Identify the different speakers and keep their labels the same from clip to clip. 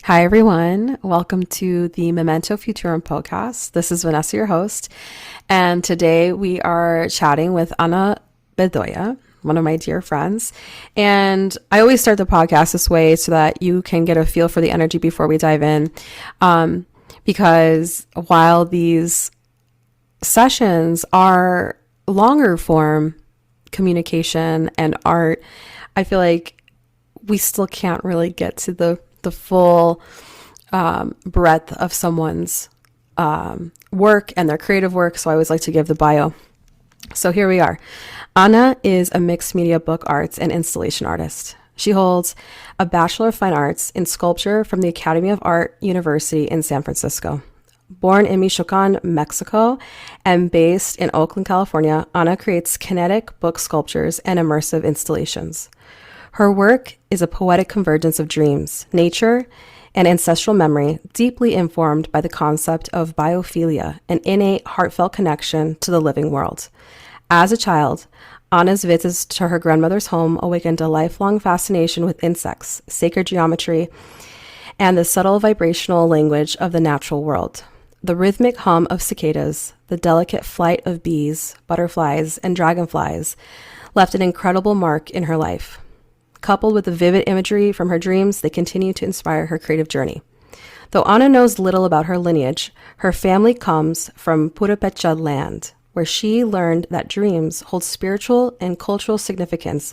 Speaker 1: Hi, everyone. Welcome to the Memento Futurum podcast. This is Vanessa, your host. And today we are chatting with Ana Bedolla, one of my dear friends. And I always start the podcast this way so that you can get a feel for the energy before we dive in. Because while these sessions are longer form communication and art, I feel like we still can't really get to the full breadth of someone's work and their creative work. So I always like to give the bio. So here we are. Ana is a mixed media book arts and installation artist. She holds a Bachelor of Fine Arts in Sculpture from the Academy of Art University in San Francisco. Born in Michoacán, Mexico, and based in Oakland, California, Ana creates kinetic book sculptures and immersive installations. Her work is a poetic convergence of dreams, nature, and ancestral memory, deeply informed by the concept of biophilia, an innate, heartfelt connection to the living world. As a child, Ana's visits to her grandmother's home awakened a lifelong fascination with insects, sacred geometry, and the subtle vibrational language of the natural world. The rhythmic hum of cicadas, the delicate flight of bees, butterflies, and dragonflies left an incredible mark in her life. Coupled with the vivid imagery from her dreams, they continue to inspire her creative journey. Though Ana knows little about her lineage, her family comes from Purepecha land, where she learned that dreams hold spiritual and cultural significance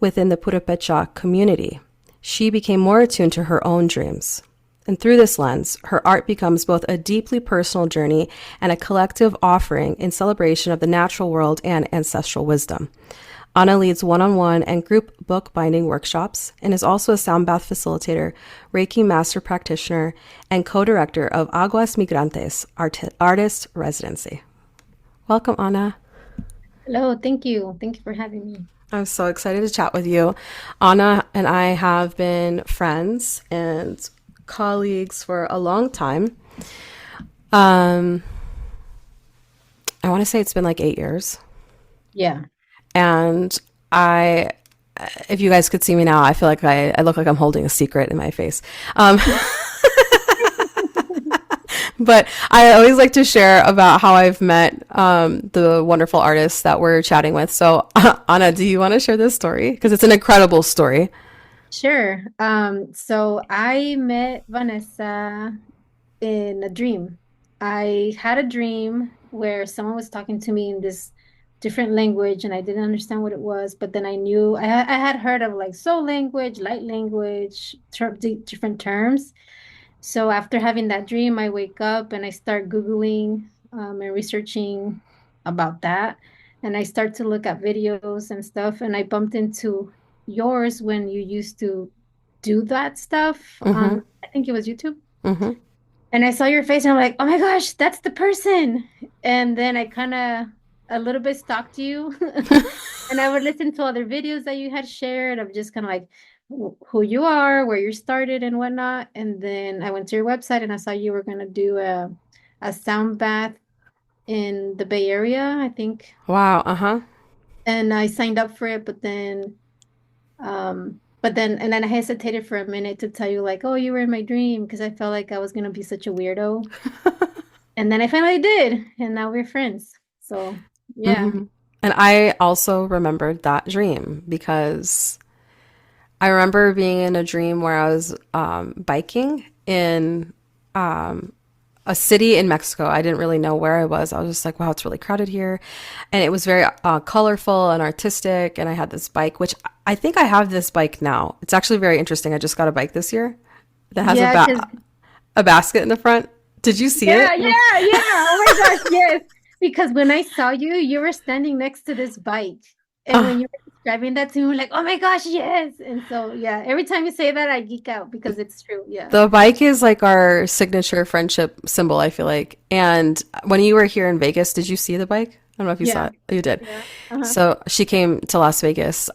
Speaker 1: within the Purepecha community. She became more attuned to her own dreams. And through this lens, her art becomes both a deeply personal journey and a collective offering in celebration of the natural world and ancestral wisdom. Ana leads one-on-one and group bookbinding workshops and is also a sound bath facilitator, Reiki master practitioner, and co-director of Aguas Migrantes Artist Residency. Welcome, Ana.
Speaker 2: Hello, thank you. Thank you for having me.
Speaker 1: I'm so excited to chat with you. Ana and I have been friends and colleagues for a long time. I want to say it's been like 8 years.
Speaker 2: Yeah.
Speaker 1: And if you guys could see me now, I feel like I look like I'm holding a secret in my face. But I always like to share about how I've met the wonderful artists that we're chatting with. So, Ana, do you want to share this story? Because it's an incredible story.
Speaker 2: Sure. So I met Vanessa in a dream. I had a dream where someone was talking to me in this different language and I didn't understand what it was, but then I knew I had heard of like soul language, light language, different terms. So after having that dream, I wake up and I start Googling and researching about that. And I start to look at videos and stuff. And I bumped into yours when you used to do that stuff
Speaker 1: Mm-hmm.
Speaker 2: on, I think it was YouTube.
Speaker 1: Mm-hmm.
Speaker 2: And I saw your face and I'm like, oh my gosh, that's the person. And then I kind of a little bit stalked you. And I would listen to other videos that you had shared of just kind of like who you are, where you started and whatnot. And then I went to your website and I saw you were going to do a sound bath in the Bay Area, I think.
Speaker 1: Wow. Uh-huh.
Speaker 2: And I signed up for it, and then I hesitated for a minute to tell you like, oh, you were in my dream because I felt like I was going to be such a weirdo. And then I finally did, and now we're friends. So, yeah.
Speaker 1: Mm-hmm. And I also remembered that dream because I remember being in a dream where I was biking in a city in Mexico. I didn't really know where I was. I was just like, wow, it's really crowded here. And it was very colorful and artistic. And I had this bike, which I think I have this bike now. It's actually very interesting. I just got a bike this year that has
Speaker 2: Yeah, because
Speaker 1: a basket in the front. Did you see
Speaker 2: yeah,
Speaker 1: it?
Speaker 2: yeah, yeah. Oh my gosh, yes. Because when I saw you, you were standing next to this bike. And when you were describing that to me, I'm like, oh my gosh, yes. And so, yeah, every time you say that, I geek out because it's true. Yeah.
Speaker 1: The bike is like our signature friendship symbol, I feel like. And when you were here in Vegas, did you see the bike? I don't know if you saw
Speaker 2: Yeah.
Speaker 1: it. Oh, you did.
Speaker 2: Yeah. Uh-huh.
Speaker 1: So she came to Las Vegas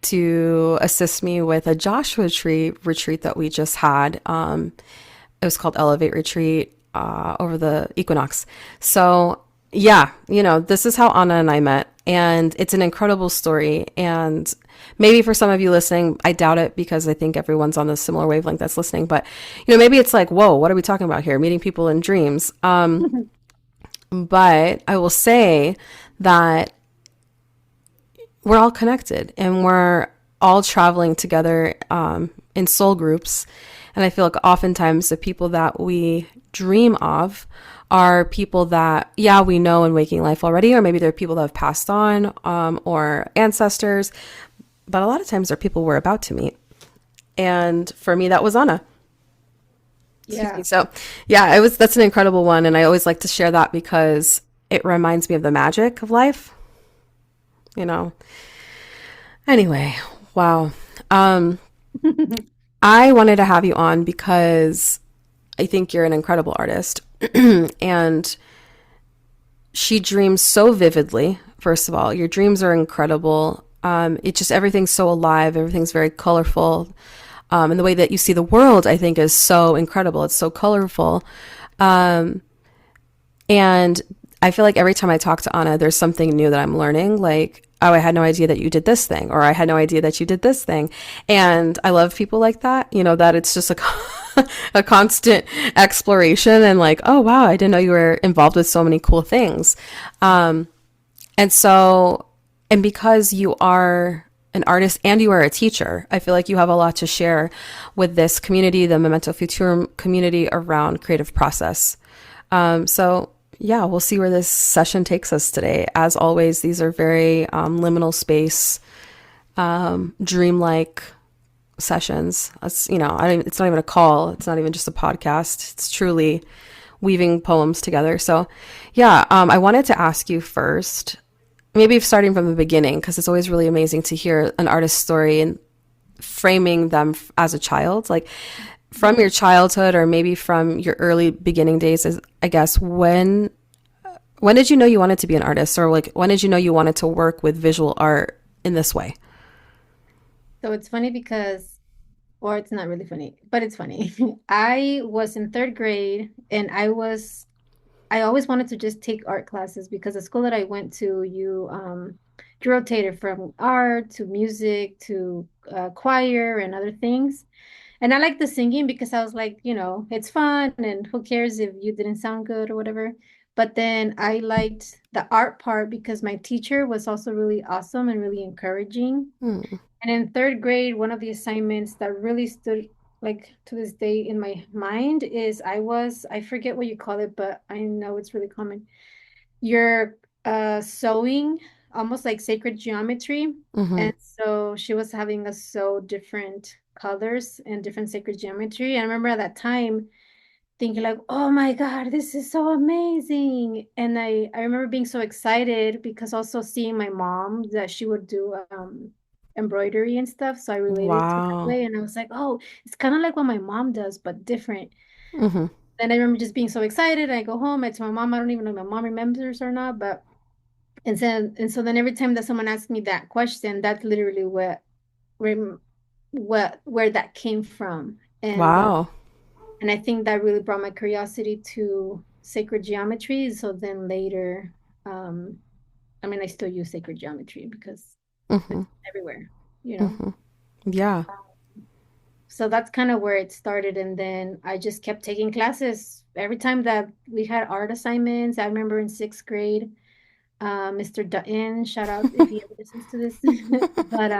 Speaker 1: to assist me with a Joshua Tree retreat that we just had. It was called Elevate Retreat over the equinox. So yeah, this is how Anna and I met. And it's an incredible story. And maybe for some of you listening, I doubt it because I think everyone's on a similar wavelength that's listening. But maybe it's like, whoa, what are we talking about here? Meeting people in dreams. But I will say that we're all connected and we're all traveling together in soul groups. And I feel like oftentimes the people that we dream of are people that, yeah, we know in waking life already, or maybe they're people that have passed on or ancestors. But a lot of times they're people we're about to meet. And for me, that was Ana. Excuse me.
Speaker 2: Yeah.
Speaker 1: So, yeah, that's an incredible one. And I always like to share that because it reminds me of the magic of life, you know. Anyway, wow. I wanted to have you on because I think you're an incredible artist. And she dreams so vividly. First of all, your dreams are incredible. It just, everything's so alive, everything's very colorful. And the way that you see the world, I think, is so incredible. It's so colorful. And I feel like every time I talk to Ana, there's something new that I'm learning. Like, oh, I had no idea that you did this thing, or I had no idea that you did this thing. And I love people like that, that it's just a constant exploration and like, oh, wow, I didn't know you were involved with so many cool things. And so, and because you are an artist and you are a teacher, I feel like you have a lot to share with this community, the Memento Futurum community around creative process. So yeah, we'll see where this session takes us today. As always, these are very liminal space, dreamlike sessions. It's not even a call. It's not even just a podcast. It's truly weaving poems together. So yeah, I wanted to ask you first, maybe starting from the beginning, because it's always really amazing to hear an artist's story and framing them as a child, like from your childhood or maybe from your early beginning days. Is, I guess, when did you know you wanted to be an artist, or like when did you know you wanted to work with visual art in this way?
Speaker 2: So it's funny because, or it's not really funny, but it's funny. I was in third grade and I always wanted to just take art classes because the school that I went to, you rotated from art to music to choir and other things. And I liked the singing because I was like, it's fun and who cares if you didn't sound good or whatever. But then I liked the art part because my teacher was also really awesome and really encouraging.
Speaker 1: Hmm.
Speaker 2: And in third grade, one of the assignments that really stood like to this day in my mind is I forget what you call it, but I know it's really common. You're sewing almost like sacred geometry.
Speaker 1: Mm-hmm.
Speaker 2: And so she was having us sew different colors and different sacred geometry. And I remember at that time thinking like, oh my God, this is so amazing. And I remember being so excited because also seeing my mom that she would do embroidery and stuff. So I related to that
Speaker 1: Wow.
Speaker 2: way. And I was like, oh, it's kind of like what my mom does, but different.
Speaker 1: Mm-hmm.
Speaker 2: And I remember just being so excited. I go home, I tell my mom, I don't even know if my mom remembers or not, but and so then every time that someone asks me that question, that's literally rem- where that came from.
Speaker 1: Wow.
Speaker 2: And I think that really brought my curiosity to sacred geometry. So then later, um, I mean, I still use sacred geometry because
Speaker 1: Mm-hmm.
Speaker 2: it's everywhere, you know.
Speaker 1: Mm-hmm. Yeah.
Speaker 2: So that's kind of where it started. And then I just kept taking classes. Every time that we had art assignments, I remember in sixth grade, Mr. Dutton, shout out if he ever listens to this. But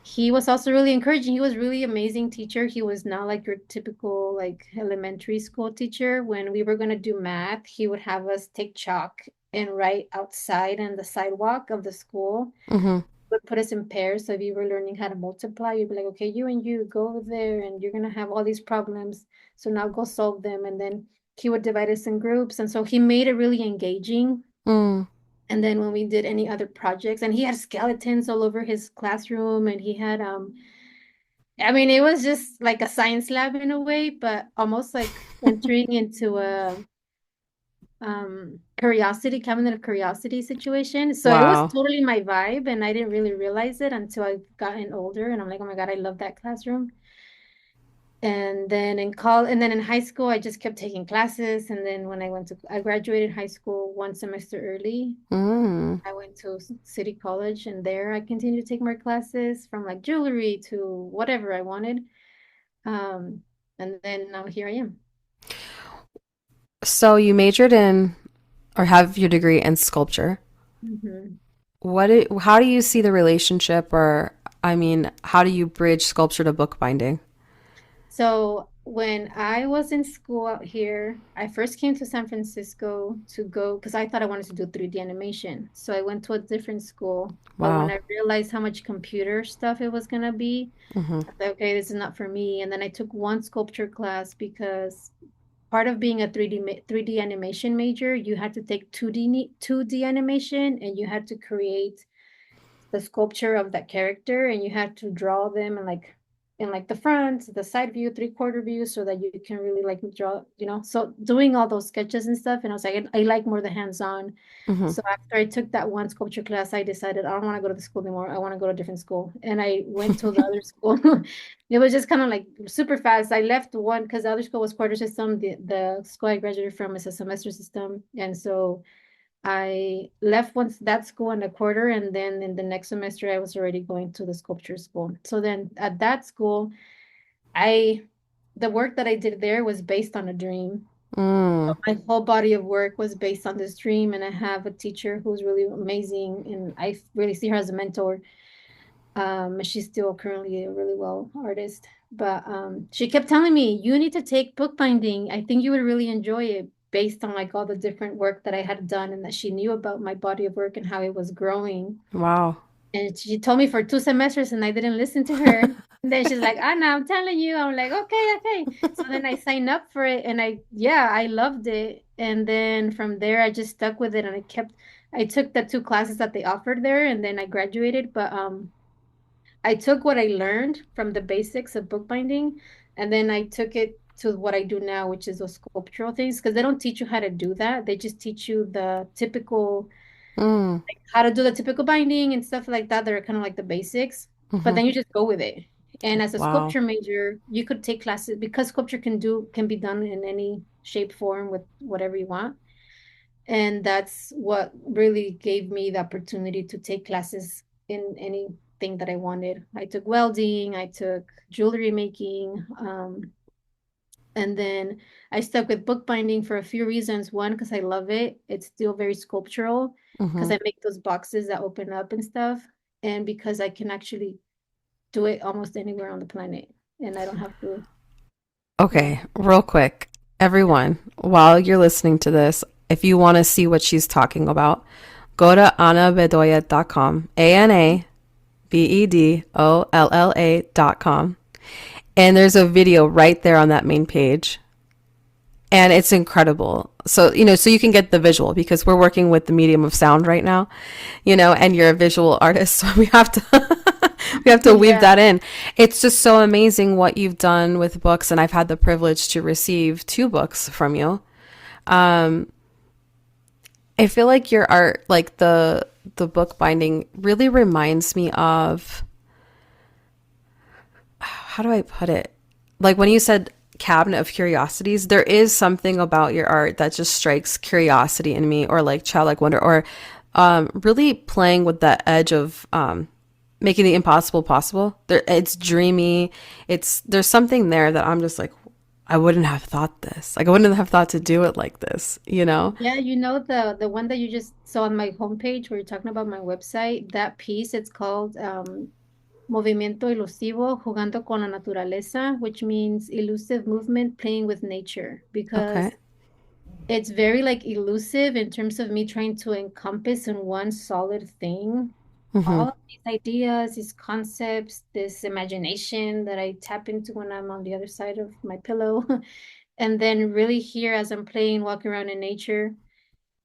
Speaker 2: he was also really encouraging. He was really amazing teacher. He was not like your typical like elementary school teacher. When we were going to do math, he would have us take chalk and write outside on the sidewalk of the school.
Speaker 1: Mm-hmm.
Speaker 2: Would put us in pairs. So if you were learning how to multiply, you'd be like, okay, you and you go over there and you're gonna have all these problems. So now go solve them. And then he would divide us in groups. And so he made it really engaging.
Speaker 1: Mm.
Speaker 2: And then when we did any other projects, and he had skeletons all over his classroom, and he had I mean, it was just like a science lab in a way, but almost like entering into a curiosity, cabinet of curiosity situation. So it was
Speaker 1: Wow.
Speaker 2: totally my vibe, and I didn't really realize it until I gotten older. And I'm like, oh my God, I love that classroom. And then in college, and then in high school, I just kept taking classes. And then when I graduated high school one semester early.
Speaker 1: Mm.
Speaker 2: I went to City College, and there I continued to take more classes from like jewelry to whatever I wanted. Um, and then now here I am.
Speaker 1: So you majored in or have your degree in sculpture.
Speaker 2: Mhm.
Speaker 1: How do you see the relationship, or I mean, how do you bridge sculpture to bookbinding?
Speaker 2: So when I was in school out here, I first came to San Francisco to go because I thought I wanted to do 3D animation. So I went to a different school. But when
Speaker 1: Wow.
Speaker 2: I realized how much computer stuff it was gonna be,
Speaker 1: Mm-hmm.
Speaker 2: I thought, okay, this is not for me. And then I took one sculpture class because part of being a 3D animation major, you had to take 2D animation, and you had to create the sculpture of that character, and you had to draw them in like the front, the side view, three-quarter view, so that you can really like draw, so doing all those sketches and stuff. And I was like, I like more the hands-on.
Speaker 1: Mm-hmm.
Speaker 2: So after I took that one sculpture class, I decided I don't want to go to the school anymore. I want to go to a different school. And I went to the other school. It was just kind of like super fast. I left one because the other school was quarter system. The school I graduated from is a semester system. And so I left once that school in a quarter, and then in the next semester, I was already going to the sculpture school. So then at that school, I the work that I did there was based on a dream.
Speaker 1: Mm.
Speaker 2: My whole body of work was based on this dream, and I have a teacher who's really amazing, and I really see her as a mentor. She's still currently a really well artist, but she kept telling me, "You need to take bookbinding. I think you would really enjoy it." Based on like all the different work that I had done, and that she knew about my body of work and how it was growing.
Speaker 1: Wow.
Speaker 2: And she told me for 2 semesters, and I didn't listen to her. And then she's like, Anna, I'm telling you. I'm like, okay, okay. So then I signed up for it, and yeah, I loved it. And then from there, I just stuck with it, and I took the 2 classes that they offered there, and then I graduated. But I took what I learned from the basics of bookbinding, and then I took it to what I do now, which is those sculptural things, because they don't teach you how to do that. They just teach you the typical,
Speaker 1: Mm.
Speaker 2: like how to do the typical binding and stuff like that. That are kind of like the basics, but
Speaker 1: Mm-hmm.
Speaker 2: then you just go with it. And as a
Speaker 1: Wow.
Speaker 2: sculpture major, you could take classes because sculpture can be done in any shape, form, with whatever you want. And that's what really gave me the opportunity to take classes in anything that I wanted. I took welding, I took jewelry making, and then I stuck with bookbinding for a few reasons. One, because I love it. It's still very sculptural because
Speaker 1: Mm-hmm.
Speaker 2: I make those boxes that open up and stuff. And because I can actually do it almost anywhere on the planet, and I don't have to, yeah.
Speaker 1: Okay, real quick.
Speaker 2: Yeah.
Speaker 1: Everyone, while you're listening to this, if you want to see what she's talking about, go to anabedolla.com, ANABEDOLLA.com. And there's a video right there on that main page. And it's incredible. So, so you can get the visual because we're working with the medium of sound right now, and you're a visual artist. So we have to, we have to weave
Speaker 2: Yeah.
Speaker 1: that in. It's just so amazing what you've done with books. And I've had the privilege to receive 2 books from you. Um, I feel like your art, like the book binding really reminds me of, how do I put it? Like when you said cabinet of curiosities, there is something about your art that just strikes curiosity in me, or like childlike wonder, or really playing with that edge of making the impossible possible. It's dreamy. There's something there that I'm just like, I wouldn't have thought this. Like I wouldn't have thought to do it like this, you know?
Speaker 2: Yeah, the one that you just saw on my homepage where you're talking about my website, that piece, it's called Movimiento Ilusivo, Jugando con la Naturaleza, which means elusive movement, playing with nature, because
Speaker 1: Okay.
Speaker 2: it's very like elusive in terms of me trying to encompass in one solid thing
Speaker 1: Mm-hmm.
Speaker 2: all of these ideas, these concepts, this imagination that I tap into when I'm on the other side of my pillow. And then really here as I'm playing, walking around in nature.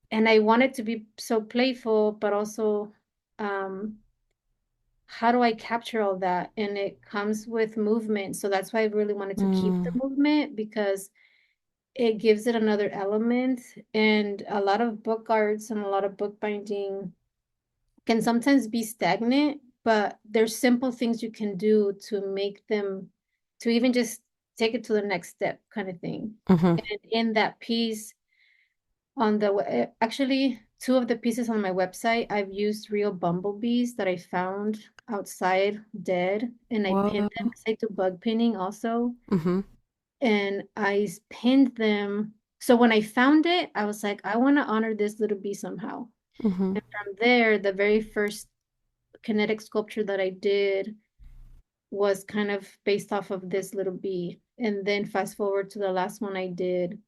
Speaker 2: And I want it to be so playful, but also um, how do I capture all that? And it comes with movement. So that's why I really wanted to keep the
Speaker 1: Mm.
Speaker 2: movement, because it gives it another element. And a lot of book arts and a lot of bookbinding can sometimes be stagnant, but there's simple things you can do to make them, to even just take it to the next step kind of thing.
Speaker 1: Mm-hmm.
Speaker 2: And in that piece on the actually two of the pieces on my website, I've used real bumblebees that I found outside dead, and I pinned them
Speaker 1: Whoa.
Speaker 2: because I do bug pinning also.
Speaker 1: Mm-hmm.
Speaker 2: And I pinned them. So when I found it, I was like, I want to honor this little bee somehow.
Speaker 1: Mm-hmm.
Speaker 2: And from there, the very first kinetic sculpture that I did was kind of based off of this little bee. And then fast forward to the last one I did,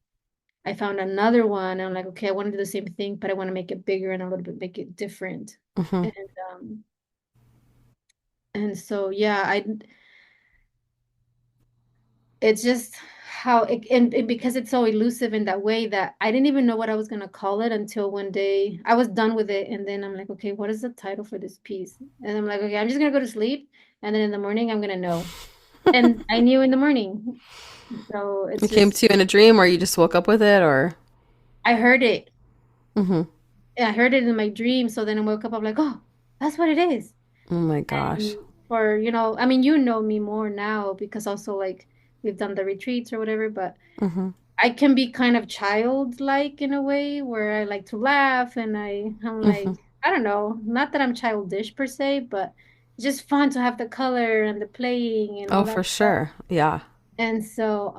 Speaker 2: I found another one. And I'm like, okay, I want to do the same thing, but I want to make it bigger and a little bit make it different.
Speaker 1: Mm-hmm.
Speaker 2: And um and so yeah, I it's just how it and because it's so elusive in that way that I didn't even know what I was gonna call it until one day I was done with it, and then I'm like, okay, what is the title for this piece? And I'm like, okay, I'm just gonna go to sleep, and then in the morning I'm gonna know. And I knew in the morning. So it's
Speaker 1: It came
Speaker 2: just
Speaker 1: to you in a dream, or you just woke up with it, or?
Speaker 2: I heard it.
Speaker 1: Mm-hmm.
Speaker 2: I heard it in my dream. So then I woke up, I'm like, oh, that's what it is.
Speaker 1: Oh my
Speaker 2: And
Speaker 1: gosh.
Speaker 2: for, I mean, you know me more now because also like we've done the retreats or whatever, but
Speaker 1: Mm-hmm.
Speaker 2: I can be kind of childlike in a way where I like to laugh and I'm
Speaker 1: Mm-hmm.
Speaker 2: like, I don't know, not that I'm childish per se, but it's just fun to have the color and the playing and
Speaker 1: Oh,
Speaker 2: all
Speaker 1: for
Speaker 2: that stuff.
Speaker 1: sure. Yeah.
Speaker 2: And so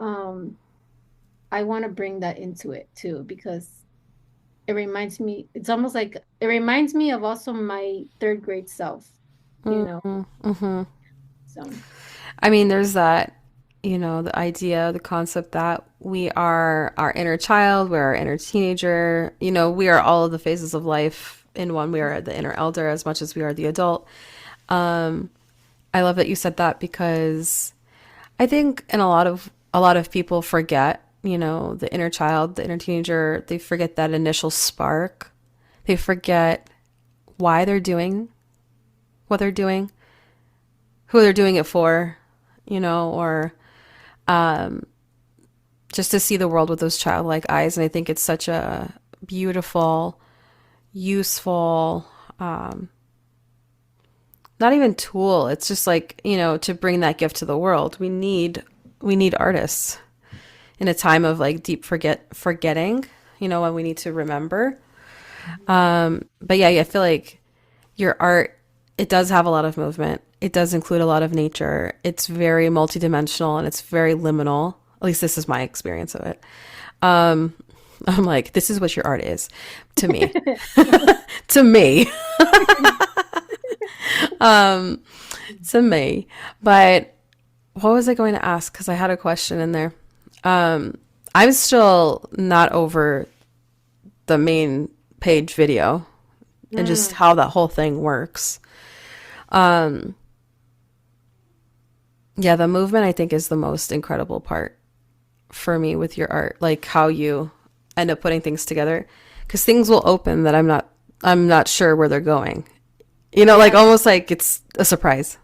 Speaker 2: I want to bring that into it too because it reminds me, it's almost like it reminds me of also my third grade self, you know.
Speaker 1: Mm-hmm. Mm-hmm.
Speaker 2: So
Speaker 1: I mean, there's that, the idea, the concept that we are our inner child, we're our inner teenager, we are all of the phases of life in one. We are the inner elder as much as we are the adult. Um, I love that you said that because I think a lot of people forget, the inner child, the inner teenager, they forget that initial spark. They forget why they're doing what they're doing, who they're doing it for, or just to see the world with those childlike eyes. And I think it's such a beautiful, useful, not even tool. It's just like, to bring that gift to the world. We need artists in a time of like deep forgetting, when we need to remember. But yeah, I feel like your art, it does have a lot of movement. It does include a lot of nature. It's very multidimensional and it's very liminal. At least this is my experience of it. Um, I'm like, this is what your art is to me. To me. um, to me. But what was I going to ask? Because I had a question in there. I'm still not over the main page video and just
Speaker 2: mm,
Speaker 1: how that whole thing works. Um, yeah, the movement I think is the most incredible part for me with your art, like how you end up putting things together, because things will open that I'm not sure where they're going. Like
Speaker 2: yeah.
Speaker 1: almost like it's a surprise.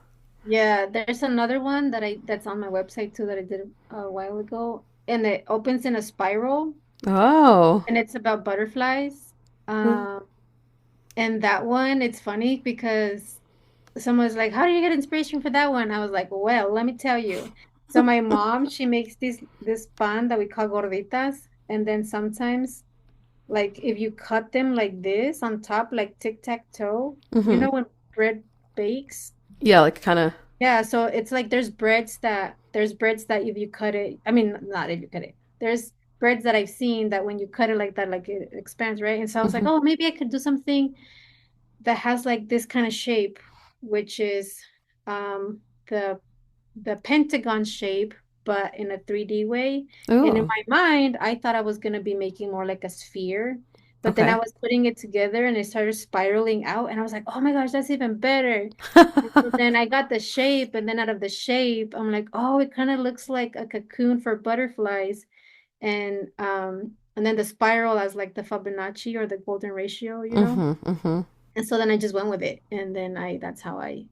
Speaker 2: Yeah, there's another one that's on my website too that I did a while ago, and it opens in a spiral,
Speaker 1: Oh.
Speaker 2: and it's about butterflies. Um, and that one, it's funny because someone's like, "How do you get inspiration for that one?" I was like, "Well, let me tell you." So my mom, she makes this pan that we call gorditas, and then sometimes, like if you cut them like this on top, like tic-tac-toe,
Speaker 1: Mm-hmm.
Speaker 2: when bread bakes.
Speaker 1: Yeah, like kind of.
Speaker 2: Yeah, so it's like there's breads that if you cut it, I mean not if you cut it. There's breads that I've seen that when you cut it like that, like it expands, right? And so I was like,
Speaker 1: Mm-hmm.
Speaker 2: oh, maybe I could do something that has like this kind of shape, which is um the the pentagon shape, but in a 3D way. And in
Speaker 1: Oh,
Speaker 2: my mind, I thought I was gonna be making more like a sphere, but then I
Speaker 1: okay.
Speaker 2: was putting it together and it started spiraling out, and I was like, oh my gosh, that's even better. And so then I got the shape, and then out of the shape, I'm like, oh, it kind of looks like a cocoon for butterflies. And then the spiral as like the Fibonacci or the golden ratio.
Speaker 1: Mm-hmm. Mm-hmm.
Speaker 2: And so then I just went with it. And then I that's how I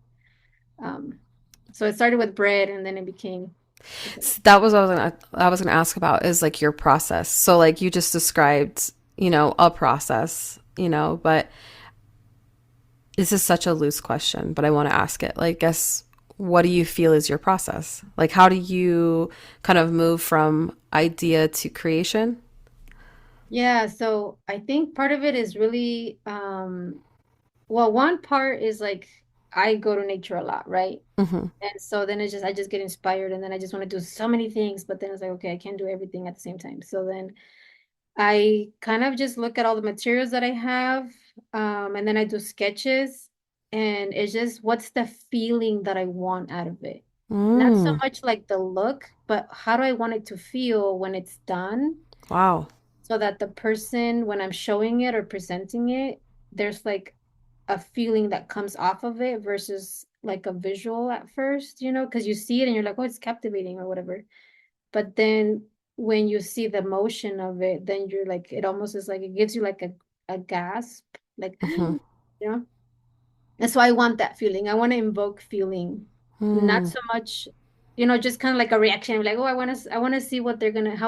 Speaker 2: um so it started with bread and then it became
Speaker 1: So that was what I was gonna ask about is like your process. So like you just described, a process, but this is such a loose question, but I want to ask it. Like, guess what do you feel is your process? Like, how do you kind of move from idea to creation?
Speaker 2: Yeah, so I think part of it is really well, one part is like I go to nature a lot, right?
Speaker 1: Mm-hmm.
Speaker 2: And so then it's just I just get inspired and then I just want to do so many things, but then it's like, okay, I can't do everything at the same time. So then I kind of just look at all the materials that I have, and then I do sketches, and it's just what's the feeling that I want out of it. Not so
Speaker 1: Mm.
Speaker 2: much like the look, but how do I want it to feel when it's done,
Speaker 1: Wow.
Speaker 2: so that the person, when I'm showing it or presenting it, there's like a feeling that comes off of it versus like a visual at first, because you see it and you're like, oh, it's captivating or whatever. But then when you see the motion of it, then you're like, it almost is like it gives you like a gasp, like,
Speaker 1: Mm-hmm.
Speaker 2: you know? And so I want that feeling. I want to invoke feeling, not
Speaker 1: Mm.
Speaker 2: so much, just kind of like a reaction, like, oh, I want to see how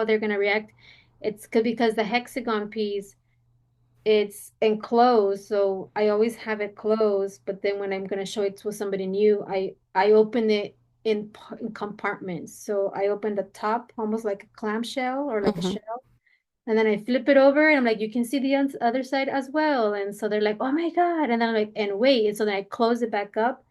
Speaker 2: they're gonna react. It's good because the hexagon piece, it's enclosed, so I always have it closed. But then when I'm gonna show it to somebody new, I open it in compartments. So I open the top, almost like a clamshell or like a
Speaker 1: Mm-hmm.
Speaker 2: shell, and then I flip it over, and I'm like, you can see the other side as well. And so they're like, oh my God. And then I'm like, and wait. And so then I close it back up,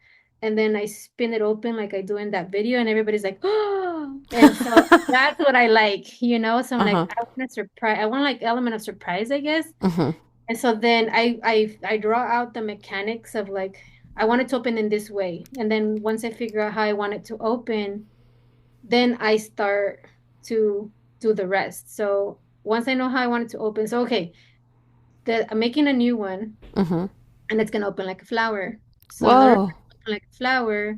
Speaker 2: and then I spin it open like I do in that video, and everybody's like, oh. And so that's what I like. So I'm like,
Speaker 1: Uh-huh.
Speaker 2: I want to surprise. I want like element of surprise, I guess.
Speaker 1: Mm-hmm.
Speaker 2: And so then I draw out the mechanics of like I want it to open in this way. And then once I figure out how I want it to open, then I start to do the rest. So once I know how I want it to open, so okay, I'm making a new one
Speaker 1: Mm-hmm.
Speaker 2: and it's gonna open like a flower. So in order for
Speaker 1: Whoa.
Speaker 2: it to open like a flower,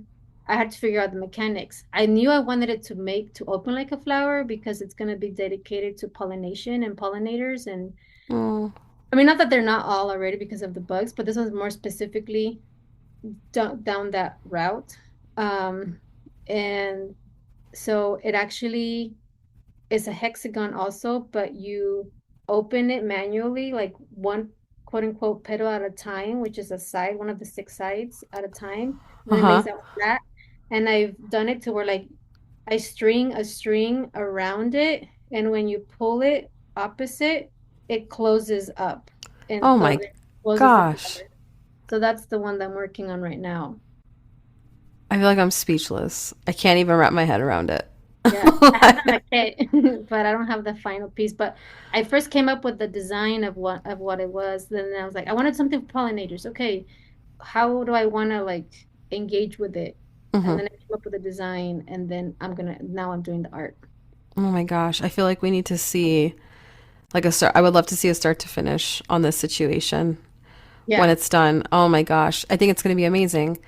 Speaker 2: I had to figure out the mechanics. I knew I wanted it to open like a flower because it's gonna be dedicated to pollination and pollinators. And
Speaker 1: Mm.
Speaker 2: I mean, not that they're not all already because of the bugs, but this one's more specifically down that route. Um, and so it actually is a hexagon also, but you open it manually, like one quote unquote petal at a time, which is a side, one of the six sides at a time. And then it
Speaker 1: Uh-huh.
Speaker 2: lays out flat. And I've done it to where like I string a string around it, and when you pull it opposite, it closes up. And
Speaker 1: Oh
Speaker 2: so
Speaker 1: my
Speaker 2: it closes the
Speaker 1: gosh.
Speaker 2: flower. So that's the one that I'm working on right now.
Speaker 1: I feel like I'm speechless. I can't even wrap my head around it.
Speaker 2: Yeah, I have the maquette, but I don't have the final piece. But I first came up with the design of what it was. Then I was like, I wanted something for pollinators. Okay, how do I want to like engage with it? And
Speaker 1: Mm-hmm.
Speaker 2: then I came up with a design, and then now I'm doing the art.
Speaker 1: Oh my gosh. I feel like we need to see like a start. I would love to see a start to finish on this situation when
Speaker 2: Yeah.
Speaker 1: it's done. Oh my gosh. I think it's going to be amazing.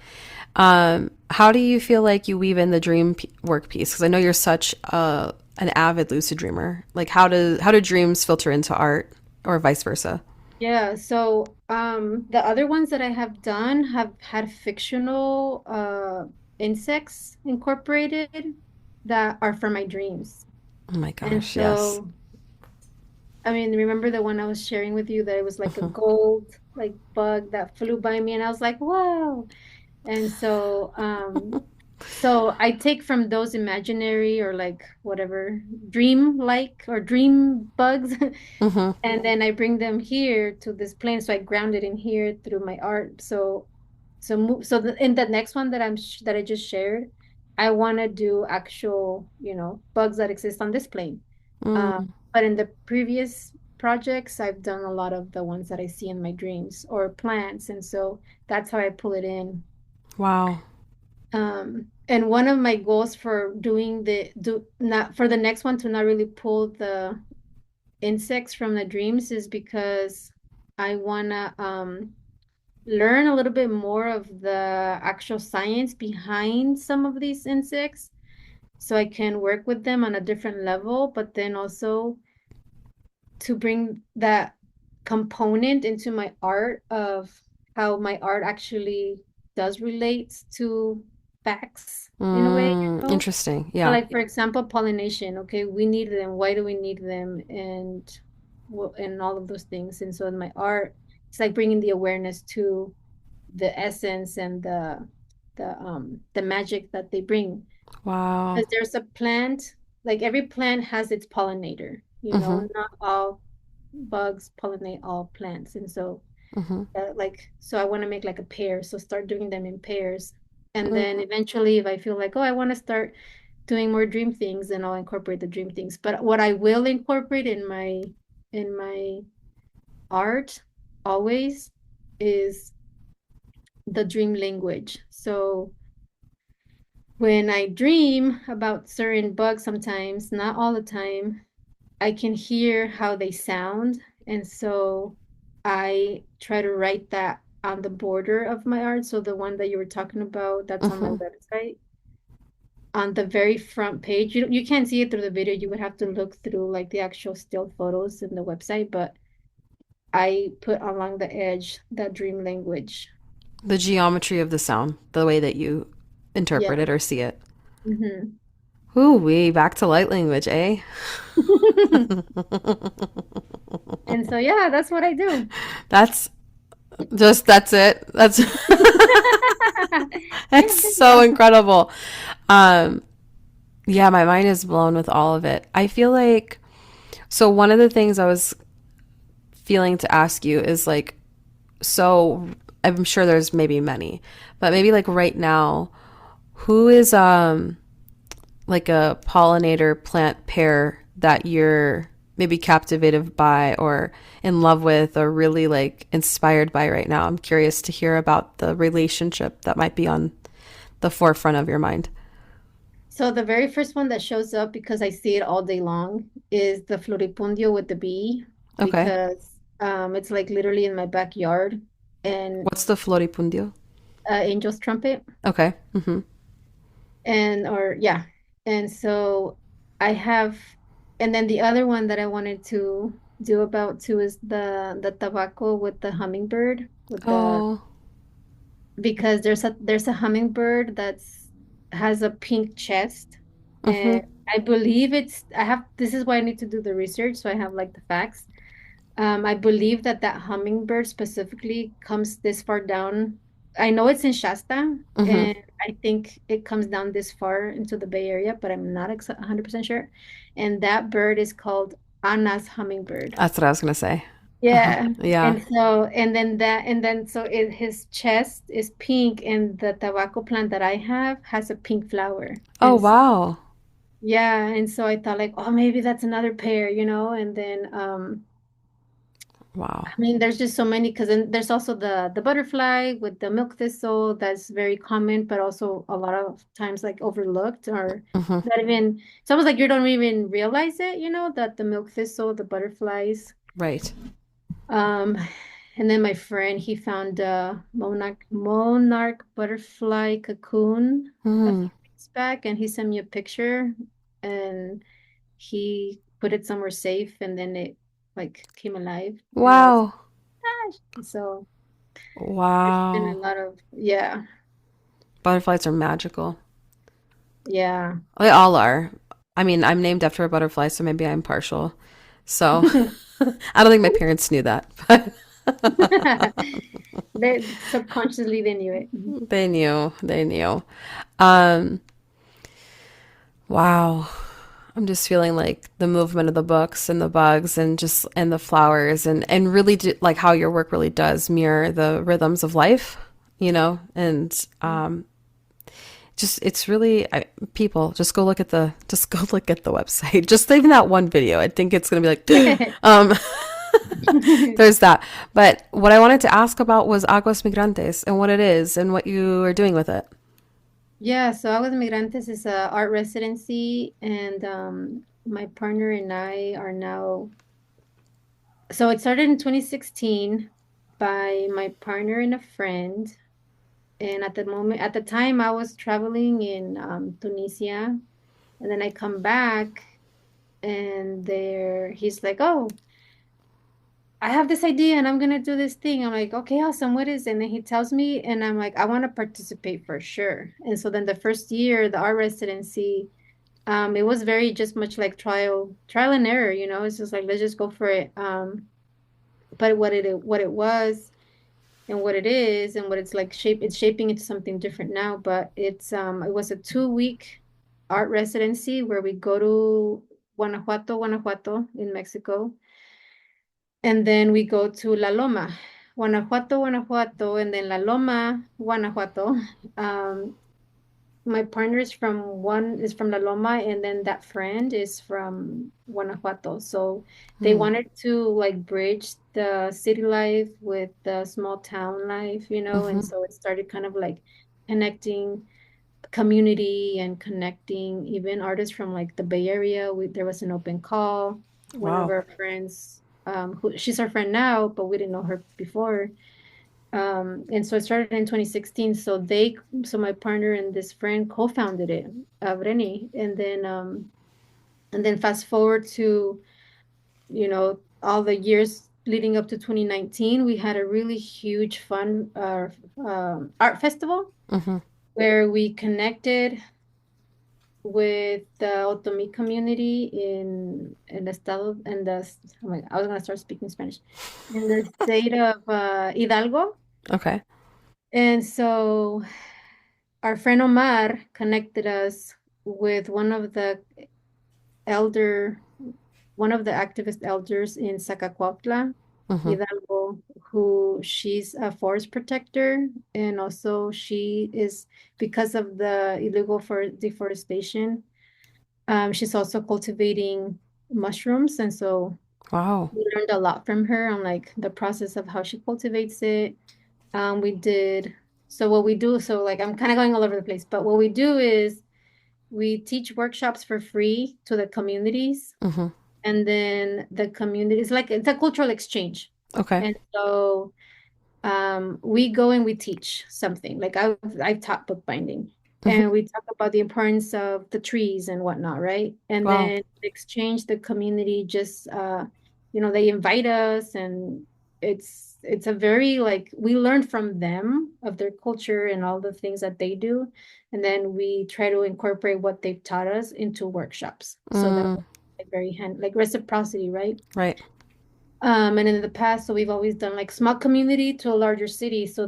Speaker 1: How do you feel like you weave in the work piece? Because I know you're such an avid lucid dreamer. Like, how do dreams filter into art, or vice versa?
Speaker 2: Yeah, so the other ones that I have done have had fictional insects incorporated that are for my dreams.
Speaker 1: Oh my
Speaker 2: And
Speaker 1: gosh, yes.
Speaker 2: so I mean, remember the one I was sharing with you that it was like a gold like bug that flew by me and I was like, "Whoa." And so I take from those imaginary or like whatever dream like or dream bugs
Speaker 1: Mm-hmm.
Speaker 2: and then I bring them here to this plane, so I ground it in here through my art. In the next one that I just shared, I want to do actual, bugs that exist on this plane. Uh,
Speaker 1: Mm,
Speaker 2: but in the previous projects, I've done a lot of the ones that I see in my dreams or plants, and so that's how I pull it in.
Speaker 1: wow.
Speaker 2: And one of my goals for doing the do not for the next one to not really pull the insects from the dreams is because I wanna learn a little bit more of the actual science behind some of these insects so I can work with them on a different level, but then also to bring that component into my art of how my art actually does relate to facts in a way,
Speaker 1: Interesting.
Speaker 2: So
Speaker 1: Yeah.
Speaker 2: like for example, pollination. Okay, we need them. Why do we need them? And all of those things. And so in my art, it's like bringing the awareness to the essence and the the magic that they bring.
Speaker 1: Wow.
Speaker 2: Because there's a plant, like every plant has its pollinator,
Speaker 1: Mm-hmm.
Speaker 2: not all bugs pollinate all plants. And so
Speaker 1: Mm-hmm.
Speaker 2: so I want to make like a pair, so start doing them in pairs. And then
Speaker 1: Mm.
Speaker 2: eventually if I feel like, oh, I want to start doing more dream things, then I'll incorporate the dream things. But what I will incorporate in my art always is the dream language. So when I dream about certain bugs, sometimes, not all the time, I can hear how they sound. And so I try to write that on the border of my art. So the one that you were talking about, that's on my
Speaker 1: Mm-hmm.
Speaker 2: website. On the very front page, you can't see it through the video. You would have to look through like the actual still photos in the website, but I put along the edge that dream language.
Speaker 1: The geometry of the sound, the way that you interpret
Speaker 2: Yeah.
Speaker 1: it or see it.
Speaker 2: Hmm.
Speaker 1: Ooh, we back to light language, eh?
Speaker 2: And so yeah, that's what I do.
Speaker 1: That's that's it. That's
Speaker 2: Yeah,
Speaker 1: that's
Speaker 2: there you
Speaker 1: so
Speaker 2: go.
Speaker 1: incredible. Um, yeah, my mind is blown with all of it. I feel like so one of the things I was feeling to ask you is like so I'm sure there's maybe many, but maybe like right now, who is like a pollinator plant pair that you're maybe captivated by or in love with or really like inspired by right now? I'm curious to hear about the relationship that might be on the forefront of your mind.
Speaker 2: So the very first one that shows up because I see it all day long is the floripundio with the bee
Speaker 1: Okay.
Speaker 2: because it's like literally in my backyard and
Speaker 1: What's the floripundio?
Speaker 2: angel's trumpet
Speaker 1: Okay. Mm-hmm.
Speaker 2: and or yeah. And so I have and then the other one that I wanted to do about too is the tobacco with the hummingbird with the
Speaker 1: Oh.
Speaker 2: because there's a hummingbird that's has a pink chest
Speaker 1: Mm-hmm.
Speaker 2: and I believe I have this is why I need to do the research so I have like the facts. I believe that hummingbird specifically comes this far down. I know it's in Shasta
Speaker 1: Mm-hmm.
Speaker 2: and I think it comes down this far into the Bay Area, but I'm not 100% sure. And that bird is called Anna's hummingbird.
Speaker 1: That's what I was gonna say. Uh-huh.
Speaker 2: Yeah.
Speaker 1: Yeah.
Speaker 2: And then his chest is pink and the tobacco plant that I have has a pink flower.
Speaker 1: Oh
Speaker 2: And so
Speaker 1: wow.
Speaker 2: yeah, and so I thought like, oh, maybe that's another pair. And then
Speaker 1: Wow.
Speaker 2: I mean there's just so many because then there's also the butterfly with the milk thistle that's very common, but also a lot of times like overlooked or
Speaker 1: Mm-hmm.
Speaker 2: not even it's almost like you don't even realize it, that the milk thistle, the butterflies.
Speaker 1: Right.
Speaker 2: Um, and then my friend, he found a monarch butterfly cocoon a few
Speaker 1: Mm.
Speaker 2: weeks back, and he sent me a picture, and he put it somewhere safe, and then it like came alive, and I was
Speaker 1: Wow.
Speaker 2: gosh. So there's been a
Speaker 1: Wow.
Speaker 2: lot of yeah,
Speaker 1: Butterflies are magical.
Speaker 2: yeah.
Speaker 1: They all are. I mean, I'm named after a butterfly, so maybe I'm partial. So I don't think my parents knew that, but
Speaker 2: They subconsciously they knew it.
Speaker 1: they knew. They knew. Um, wow. I'm just feeling like the movement of the books and the bugs and just and the flowers and really like how your work really does mirror the rhythms of life, and just it's really people just go look at the website. Just even that one video. I think it's gonna be like there's that. But what I wanted to ask about was Aguas Migrantes and what it is and what you are doing with it.
Speaker 2: Yeah, so Aguas Migrantes is a art residency, and my partner and I are now. So it started in 2016 by my partner and a friend, and at the time, I was traveling in Tunisia, and then I come back, and he's like, "Oh, I have this idea, and I'm gonna do this thing." I'm like, "Okay, awesome. What is it?" And then he tells me, and I'm like, "I want to participate for sure." And so then the first year, the art residency. It was very just much like trial and error. It's just like let's just go for it. But what it was and what it is and what it's like it's shaping into something different now, but it was a 2 week art residency where we go to Guanajuato in Mexico, and then we go to La Loma, Guanajuato, and then La Loma, Guanajuato. Um, my partner is from La Loma, and then that friend is from Guanajuato. So they
Speaker 1: Hmm.
Speaker 2: wanted to like bridge the city life with the small town life, and
Speaker 1: Hmm.
Speaker 2: so it started kind of like connecting community and connecting even artists from like the Bay Area. There was an open call. One of
Speaker 1: Wow.
Speaker 2: our friends, who she's our friend now, but we didn't know her before. And so it started in 2016. So my partner and this friend co-founded it, Vreni. And then fast forward to, all the years leading up to 2019, we had a really huge fun art festival
Speaker 1: Hmm.
Speaker 2: where we connected with the Otomi community in the estado, oh my, I was gonna start speaking Spanish, in the state of Hidalgo.
Speaker 1: Okay.
Speaker 2: And so our friend Omar connected us with elder, one of the activist elders in Zacacuautla,
Speaker 1: Hmm.
Speaker 2: Hidalgo, who she's a forest protector, and also she is, because of the illegal for deforestation, she's also cultivating mushrooms, and so
Speaker 1: Wow.
Speaker 2: we learned a lot from her on like the process of how she cultivates it. We did so what we do, so like I'm kind of going all over the place, but what we do is we teach workshops for free to the communities,
Speaker 1: Hmm.
Speaker 2: and then the community is like it's a cultural exchange.
Speaker 1: Okay.
Speaker 2: And so we go and we teach something. Like I've taught bookbinding,
Speaker 1: Hmm.
Speaker 2: and we talk about the importance of the trees and whatnot, right? And
Speaker 1: Wow.
Speaker 2: then in exchange, the community just they invite us, and it's a very like we learn from them of their culture and all the things that they do, and then we try to incorporate what they've taught us into workshops. So that
Speaker 1: Mm,
Speaker 2: like very hand like reciprocity, right?
Speaker 1: right.
Speaker 2: And in the past, so we've always done like small community to a larger city. So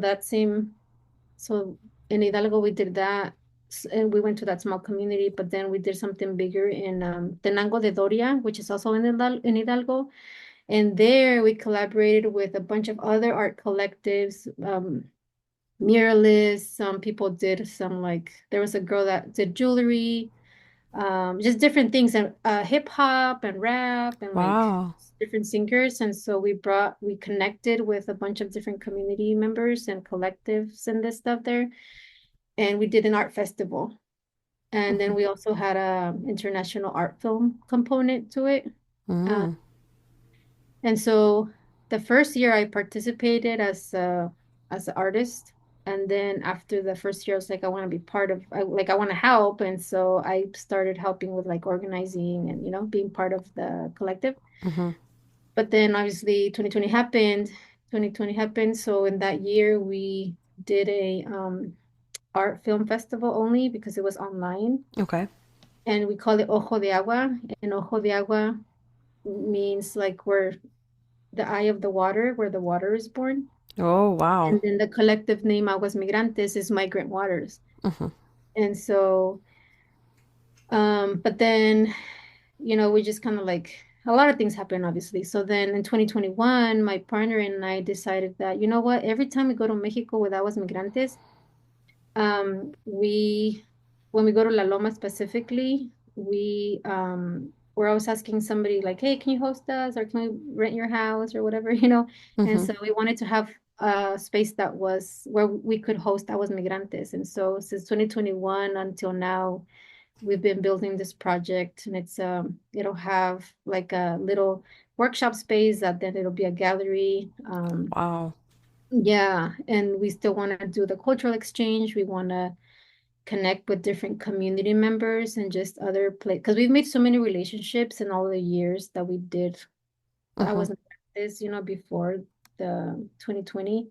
Speaker 2: in Hidalgo, we did that. And we went to that small community, but then we did something bigger in Tenango de Doria, which is also in Hidalgo. And there we collaborated with a bunch of other art collectives, muralists. Some people did some like, there was a girl that did jewelry, just different things, and hip hop and rap and like
Speaker 1: Wow.
Speaker 2: different singers. And so we connected with a bunch of different community members and collectives and this stuff there. And we did an art festival. And
Speaker 1: Hmm.
Speaker 2: then we also had a international art film component to it. Uh,
Speaker 1: Mm.
Speaker 2: and so the first year I participated as an artist. And then after the first year, I was like, I want to be I want to help. And so I started helping with like organizing and, being part of the collective.
Speaker 1: Hmm.
Speaker 2: But then obviously 2020 happened. So in that year, we did a art film festival only because it was online.
Speaker 1: Okay.
Speaker 2: And we call it Ojo de Agua. And Ojo de Agua means like where the eye of the water, where the water is born.
Speaker 1: Oh, wow.
Speaker 2: And then the collective name Aguas Migrantes is migrant waters.
Speaker 1: Hmm.
Speaker 2: And so, but then, we just kind of like a lot of things happen, obviously. So then in 2021, my partner and I decided that, you know what, every time we go to Mexico with Aguas Migrantes, we when we go to La Loma specifically, we're always asking somebody like, hey, can you host us or can we rent your house or whatever, And
Speaker 1: Hmm.
Speaker 2: so we wanted to have a space that was where we could host Aguas Migrantes. And so since 2021 until now, we've been building this project, and it'll have like a little workshop space that then it'll be a gallery.
Speaker 1: Wow.
Speaker 2: Yeah, and we still want to do the cultural exchange. We want to connect with different community members and just other place because we've made so many relationships in all the years that we did. I
Speaker 1: Hmm.
Speaker 2: wasn't this, before the 2020,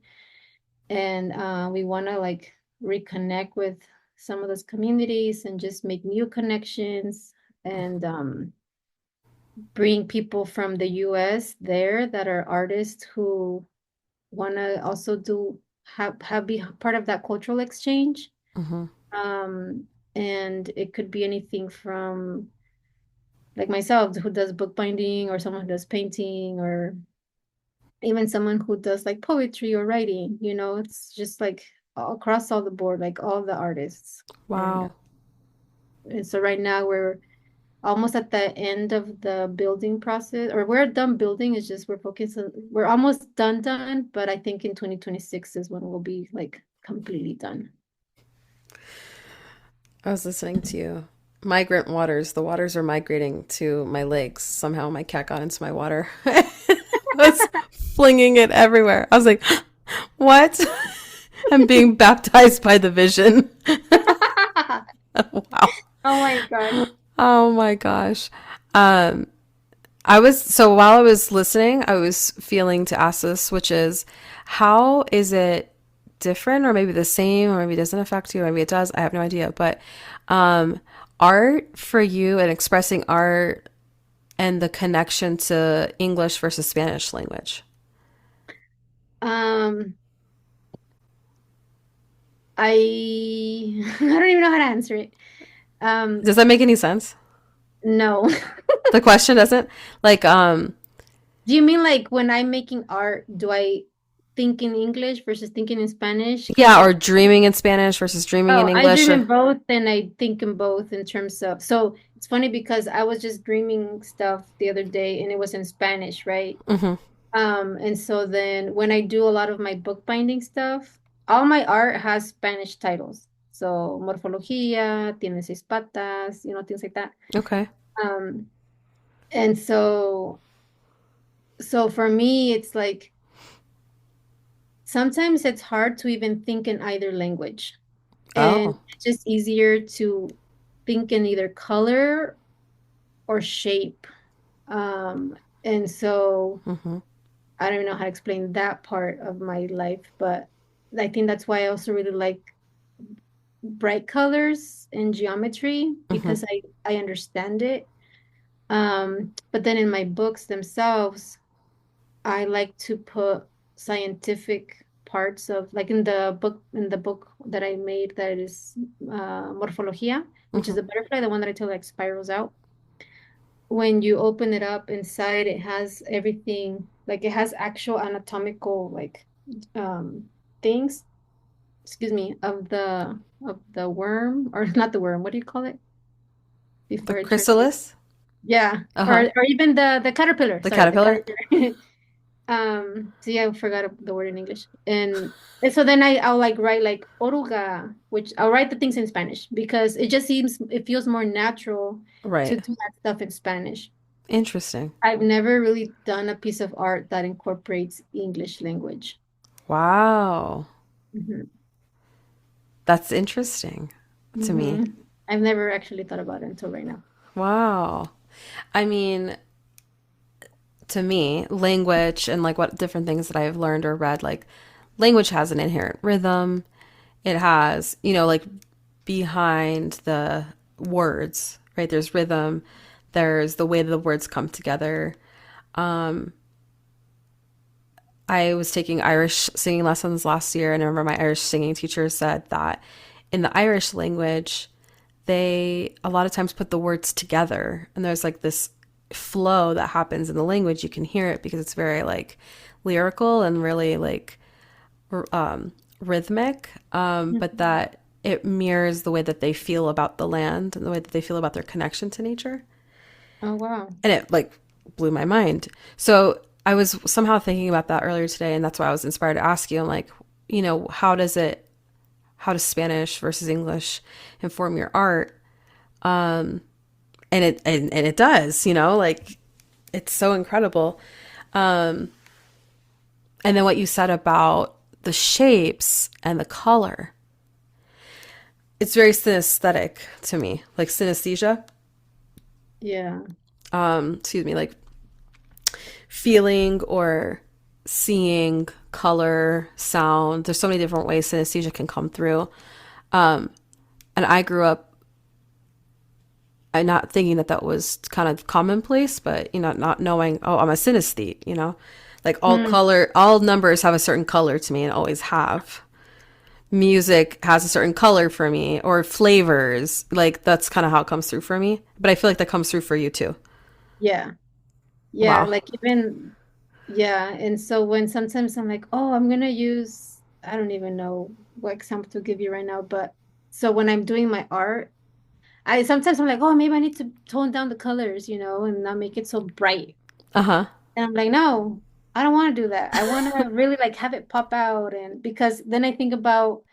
Speaker 2: and we want to like reconnect with some of those communities and just make new connections, and bring people from the US there that are artists who want to also do have be part of that cultural exchange.
Speaker 1: Mm-hmm.
Speaker 2: Um, and it could be anything from like myself who does bookbinding, or someone who does painting, or even someone who does like poetry or writing, it's just like all across all the board, like all the artists. And,
Speaker 1: Wow.
Speaker 2: and so right now we're almost at the end of the building process, or we're done building. It's just we're almost done, but I think in 2026 is when we'll be like completely done.
Speaker 1: I was listening to you. Migrant waters. The waters are migrating to my legs. Somehow my cat got into my water. Was flinging it everywhere. I was like, what? I'm being baptized by the vision. Wow.
Speaker 2: Oh my God.
Speaker 1: Oh my gosh. Um, so while I was listening, I was feeling to ask this, which is how is it different or maybe the same or maybe it doesn't affect you, or maybe it does. I have no idea. But um, art for you and expressing art and the connection to English versus Spanish language.
Speaker 2: Um, I I don't even know how to answer it.
Speaker 1: Does that make any sense?
Speaker 2: No.
Speaker 1: The question doesn't? Like,
Speaker 2: Do you mean like when I'm making art, do I think in English versus thinking in Spanish? Because
Speaker 1: yeah, or dreaming in Spanish versus dreaming in
Speaker 2: I
Speaker 1: English
Speaker 2: dream
Speaker 1: or
Speaker 2: in both and I think in both in terms of, so it's funny because I was just dreaming stuff the other day and it was in Spanish, right?
Speaker 1: Mhm.
Speaker 2: And so then when I do a lot of my bookbinding stuff, all my art has Spanish titles. So Morfología, Tiene seis patas, things like that.
Speaker 1: Okay.
Speaker 2: Um, and so for me, it's like sometimes it's hard to even think in either language. And
Speaker 1: Oh.
Speaker 2: it's just easier to think in either color or shape. And so
Speaker 1: Mhm.
Speaker 2: I don't even know how to explain that part of my life, but I think that's why I also really like bright colors and geometry
Speaker 1: Mhm.
Speaker 2: because I understand it. But then in my books themselves, I like to put scientific parts of, like in the book that I made, that is Morfología, which is
Speaker 1: Mhm.
Speaker 2: a butterfly, the one that I tell like spirals out. When you open it up inside, it has everything, like it has actual anatomical like um things, excuse me, of the worm, or not the worm, what do you call it
Speaker 1: The
Speaker 2: before it turns to,
Speaker 1: chrysalis?
Speaker 2: yeah,
Speaker 1: Uh-huh.
Speaker 2: or even the caterpillar,
Speaker 1: The
Speaker 2: sorry, the
Speaker 1: caterpillar?
Speaker 2: caterpillar. So yeah, I forgot the word in English. And so then I'll like write like oruga, which I'll write the things in Spanish because it feels more natural to
Speaker 1: Right.
Speaker 2: do that stuff in Spanish.
Speaker 1: Interesting.
Speaker 2: I've never really done a piece of art that incorporates English language.
Speaker 1: Wow.
Speaker 2: hmm
Speaker 1: That's interesting to me.
Speaker 2: hmm I've never actually thought about it until right now.
Speaker 1: Wow. I mean, to me, language and like what different things that I've learned or read, like language has an inherent rhythm. It has, like behind the words, right? There's rhythm, there's the way the words come together. Um, I was taking Irish singing lessons last year, and I remember my Irish singing teacher said that in the Irish language, they a lot of times put the words together, and there's like this flow that happens in the language. You can hear it because it's very like lyrical and really like rhythmic, but
Speaker 2: Mhm.
Speaker 1: that it mirrors the way that they feel about the land and the way that they feel about their connection to nature.
Speaker 2: Oh wow.
Speaker 1: And it like blew my mind. So I was somehow thinking about that earlier today, and that's why I was inspired to ask you. I'm like, how does Spanish versus English inform your art? And it does, like it's so incredible. And then what you said about the shapes and the color, it's very synesthetic to me, like synesthesia.
Speaker 2: Yeah.
Speaker 1: Excuse me, like feeling or seeing color, sound. There's so many different ways synesthesia can come through. And I grew up not thinking that that was kind of commonplace, but not knowing, oh, I'm a synesthete. Like
Speaker 2: Mm,
Speaker 1: all numbers have a certain color to me and always have. Music has a certain color for me or flavors. Like that's kind of how it comes through for me. But I feel like that comes through for you too.
Speaker 2: yeah. Yeah,
Speaker 1: Wow.
Speaker 2: like even yeah, and so when sometimes I'm like, oh, I'm gonna use I don't even know what example to give you right now, but so when I'm doing my art, I sometimes I'm like, oh, maybe I need to tone down the colors, and not make it so bright.
Speaker 1: Uh-huh.
Speaker 2: And I'm like, no, I don't want to do that. I want to really like have it pop out, and because then I think about,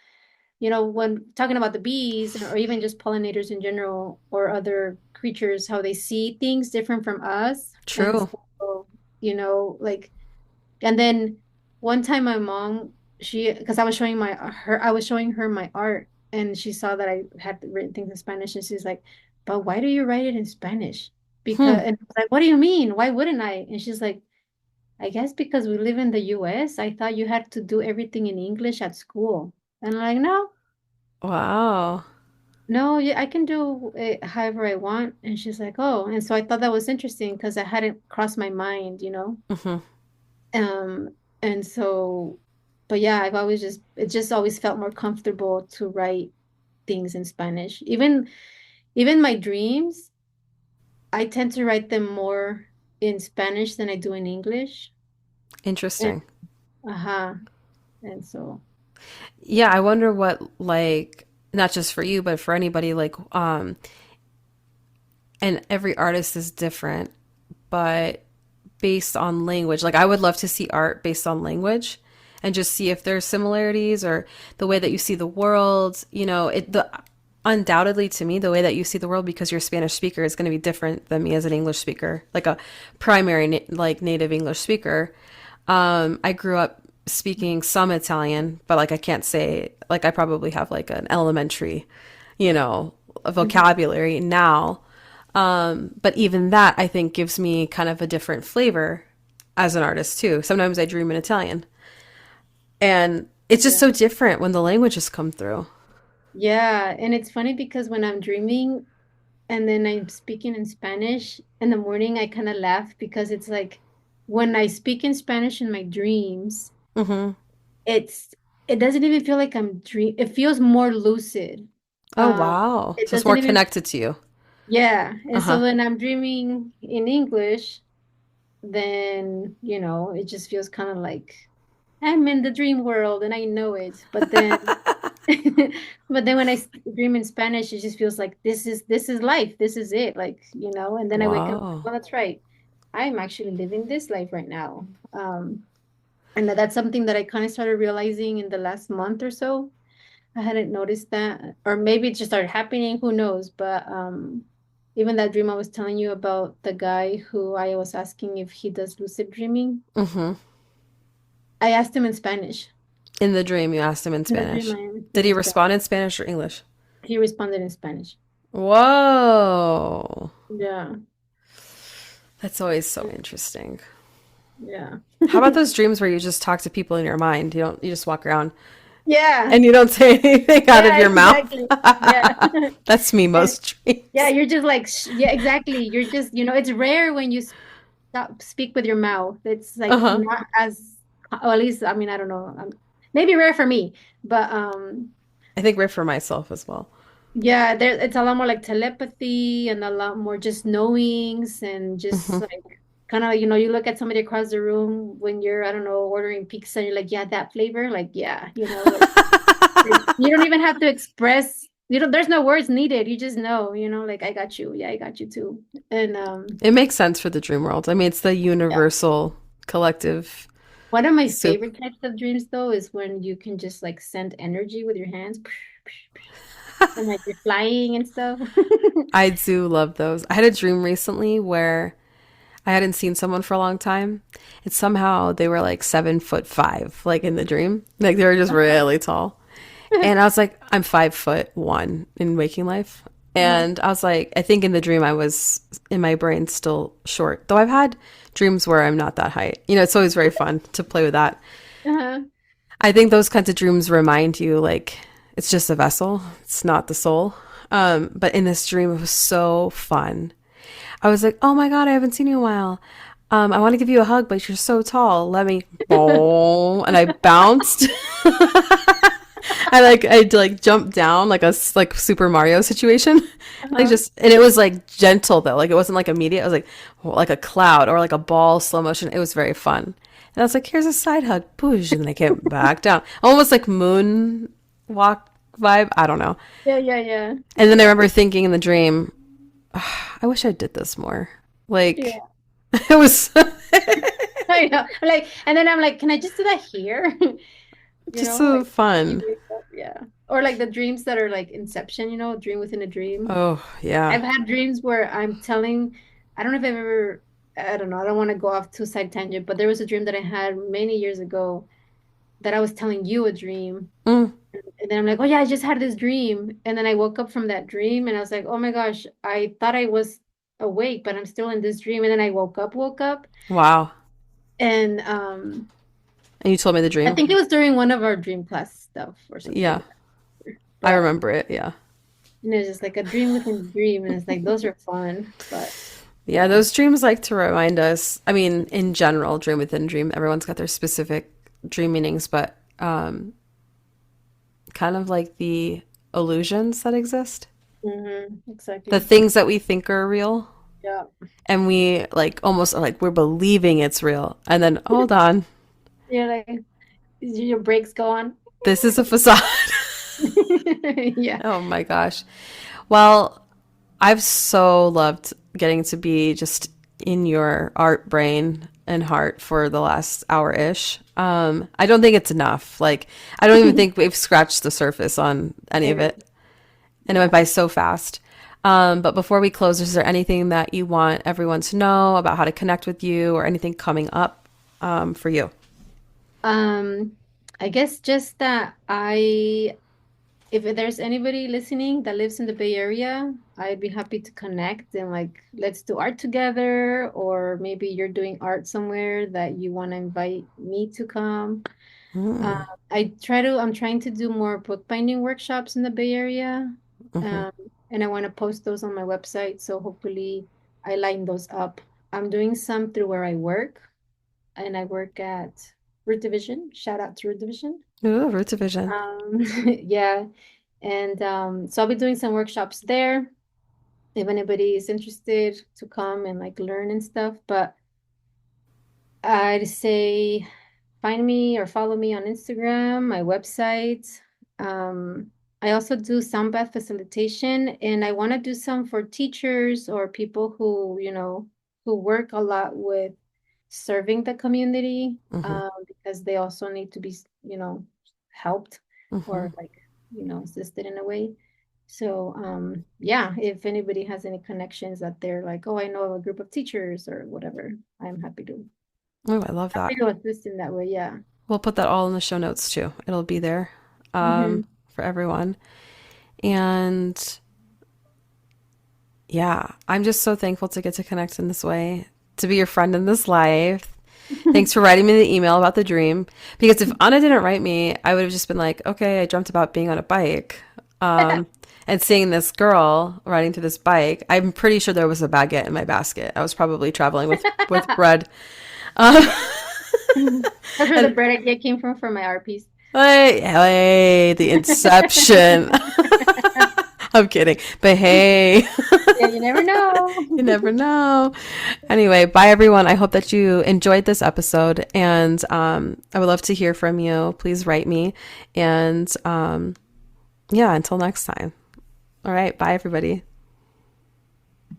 Speaker 2: when talking about the bees or even just pollinators in general or other creatures, how they see things different from us. And
Speaker 1: True.
Speaker 2: so, like, and then one time my mom, because I was showing her my art, and she saw that I had written things in Spanish, and she's like, "But why do you write it in Spanish?"
Speaker 1: Hmm.
Speaker 2: And I was like, "What do you mean? Why wouldn't I?" And she's like, "I guess because we live in the US, I thought you had to do everything in English at school." And I'm like, "No,
Speaker 1: Wow.
Speaker 2: no, yeah, I can do it however I want." And she's like, "Oh," and so I thought that was interesting because I hadn't crossed my mind.
Speaker 1: Hmm.
Speaker 2: Um, and so, but yeah, it just always felt more comfortable to write things in Spanish. Even my dreams, I tend to write them more in Spanish than I do in English. And,
Speaker 1: Interesting.
Speaker 2: uh-huh. And so,
Speaker 1: Yeah, I wonder what like not just for you, but for anybody like and every artist is different, but based on language. Like I would love to see art based on language and just see if there's similarities or the way that you see the world, the undoubtedly to me the way that you see the world because you're a Spanish speaker is going to be different than me as an English speaker, like a primary like native English speaker. I grew up speaking some Italian, but like I can't say like I probably have like an elementary, you know,
Speaker 2: mhm.
Speaker 1: vocabulary now. But even that I think gives me kind of a different flavor as an artist too. Sometimes I dream in Italian. And it's just
Speaker 2: Yeah.
Speaker 1: so different when the languages come through.
Speaker 2: Yeah, and it's funny because when I'm dreaming and then I'm speaking in Spanish in the morning, I kind of laugh because it's like when I speak in Spanish in my dreams,
Speaker 1: Hmm.
Speaker 2: it's it doesn't even feel like I'm dream. It feels more lucid.
Speaker 1: Oh,
Speaker 2: Um,
Speaker 1: wow.
Speaker 2: it
Speaker 1: So it's
Speaker 2: doesn't
Speaker 1: more
Speaker 2: even,
Speaker 1: connected to you.
Speaker 2: yeah. And so
Speaker 1: Uh-huh.
Speaker 2: when I'm dreaming in English, then, it just feels kind of like I'm in the dream world and I know it. But then, but then when dream in Spanish, it just feels like this is life. This is it. Like, and then I wake up,
Speaker 1: Wow.
Speaker 2: well, that's right. I'm actually living this life right now. And that's something that I kind of started realizing in the last month or so. I hadn't noticed that, or maybe it just started happening, who knows? But even that dream I was telling you about, the guy who I was asking if he does lucid dreaming,
Speaker 1: Hmm.
Speaker 2: I asked him in Spanish.
Speaker 1: In the dream, you asked him in
Speaker 2: In the dream,
Speaker 1: Spanish.
Speaker 2: I asked
Speaker 1: Did
Speaker 2: him
Speaker 1: he
Speaker 2: in Spanish.
Speaker 1: respond in Spanish or English?
Speaker 2: He responded in Spanish.
Speaker 1: Whoa.
Speaker 2: Yeah,
Speaker 1: That's always so interesting.
Speaker 2: yeah.
Speaker 1: How about those dreams where you just talk to people in your mind? You just walk around
Speaker 2: Yeah,
Speaker 1: and you don't say anything out of
Speaker 2: yeah,
Speaker 1: your mouth.
Speaker 2: exactly. Yeah.
Speaker 1: That's me
Speaker 2: And
Speaker 1: most
Speaker 2: yeah,
Speaker 1: dreams.
Speaker 2: you're just like, yeah, exactly. You're just, it's rare when you stop speak with your mouth. It's like
Speaker 1: Uh-huh.
Speaker 2: not as, or at least, I mean, I don't know. Maybe rare for me, but
Speaker 1: I think right for myself as well.
Speaker 2: yeah, it's a lot more like telepathy and a lot more just knowings and just
Speaker 1: Hmm.
Speaker 2: like kind of, you look at somebody across the room when you're, I don't know, ordering pizza and you're like, yeah, that flavor, like, yeah, like you don't even have to express, there's no words needed. You just know, like, I got you. Yeah, I got you too. And
Speaker 1: It makes sense for the dream world. I mean, it's the
Speaker 2: yeah.
Speaker 1: universal collective
Speaker 2: One of my
Speaker 1: soup.
Speaker 2: favorite types of dreams though is when you can just like send energy with your hands and like you're flying and stuff.
Speaker 1: I do love those. I had a dream recently where I hadn't seen someone for a long time. And somehow they were like 7'5", like in the dream. Like they were just really tall. And I was like, I'm 5'1" in waking life.
Speaker 2: Uh-huh.
Speaker 1: And I was like, I think in the dream I was in my brain still short. Though I've had dreams where I'm not that height. It's always very fun to play with that.
Speaker 2: Uh-huh.
Speaker 1: I think those kinds of dreams remind you like it's just a vessel. It's not the soul. But in this dream it was so fun. I was like, oh my God, I haven't seen you in a while. I want to give you a hug, but you're so tall. Let me, boom, and I bounced. I jumped down like like Super Mario situation, like
Speaker 2: Uh-huh.
Speaker 1: just, and it was like gentle though, like it wasn't like immediate. It was like a cloud or like a ball, slow motion. It was very fun, and I was like, "Here's a side hug, boosh," and then I came back down, almost like moon walk vibe. I don't know.
Speaker 2: Yeah, yeah, yeah.
Speaker 1: And then I remember thinking in the dream, I wish I did this more. Like
Speaker 2: Yeah.
Speaker 1: it was
Speaker 2: I know. Like, and then I'm like, can I just do that here? You
Speaker 1: just
Speaker 2: know,
Speaker 1: so
Speaker 2: like you
Speaker 1: fun.
Speaker 2: wake up, yeah. Or like the dreams that are like Inception, dream within a dream.
Speaker 1: Oh yeah.
Speaker 2: I've had dreams where I don't know if I've ever, I don't know, I don't want to go off too side tangent, but there was a dream that I had many years ago that I was telling you a dream.
Speaker 1: Mm,
Speaker 2: And then I'm like, oh yeah, I just had this dream. And then I woke up from that dream and I was like, oh my gosh, I thought I was awake, but I'm still in this dream. And then I woke up.
Speaker 1: wow.
Speaker 2: And
Speaker 1: And you told me the
Speaker 2: I
Speaker 1: dream.
Speaker 2: think it was during one of our dream class stuff or something
Speaker 1: Yeah,
Speaker 2: like that.
Speaker 1: I
Speaker 2: But
Speaker 1: remember it. Yeah.
Speaker 2: it's just like a dream within a dream. And it's like, those are fun. But
Speaker 1: Yeah,
Speaker 2: yeah.
Speaker 1: those dreams like to remind us. I mean, in general, dream within dream, everyone's got their specific dream meanings, but kind of like the illusions that exist, the
Speaker 2: Exactly.
Speaker 1: things that we think are real,
Speaker 2: Yeah.
Speaker 1: and we like almost like we're believing it's real, and then hold on,
Speaker 2: You're like, your brakes go on.
Speaker 1: this is a facade.
Speaker 2: Yeah.
Speaker 1: Oh my gosh. Well, I've so loved getting to be just in your art brain and heart for the last hour-ish. I don't think it's enough. Like, I don't even think we've scratched the surface on any of
Speaker 2: Maybe.
Speaker 1: it. And it went by so fast. But before we close, is there anything that you want everyone to know about how to connect with you or anything coming up for you?
Speaker 2: Um, I guess just that if there's anybody listening that lives in the Bay Area, I'd be happy to connect and like let's do art together, or maybe you're doing art somewhere that you want to invite me to come. Uh,
Speaker 1: Mm,
Speaker 2: I'm trying to do more bookbinding workshops in the Bay Area.
Speaker 1: mhm.
Speaker 2: Um, and I want to post those on my website, so hopefully I line those up. I'm doing some through where I work, and I work at Root Division. Shout out to Root Division.
Speaker 1: Ooh, Roots of Vision.
Speaker 2: Yeah. And so I'll be doing some workshops there if anybody is interested to come and like learn and stuff. But I'd say find me or follow me on Instagram, my website. I also do sound bath facilitation, and I want to do some for teachers or people who work a lot with serving the community,
Speaker 1: Hmm.
Speaker 2: because they also need to be, helped
Speaker 1: Hmm.
Speaker 2: or like, assisted in a way. So, yeah, if anybody has any connections that they're like, oh, I know of a group of teachers or whatever, I'm
Speaker 1: Oh, I love
Speaker 2: happy
Speaker 1: that.
Speaker 2: to assist in that way. Yeah.
Speaker 1: We'll put that all in the show notes too. It'll be there
Speaker 2: Hmm.
Speaker 1: for everyone. And yeah, I'm just so thankful to get to connect in this way, to be your friend in this life. Thanks for writing me the email about the dream. Because if Anna didn't write me, I would have just been like, okay, I dreamt about being on a bike. And seeing this girl riding through this bike. I'm pretty sure there was a baguette in my basket. I was probably traveling with bread. Um,
Speaker 2: That's where the
Speaker 1: and
Speaker 2: bread idea came from my art piece.
Speaker 1: hey, the inception. I'm kidding. But hey,
Speaker 2: Yeah, you never know.
Speaker 1: you never know. Anyway, bye everyone. I hope that you enjoyed this episode, and I would love to hear from you. Please write me, and yeah, until next time. All right, bye everybody.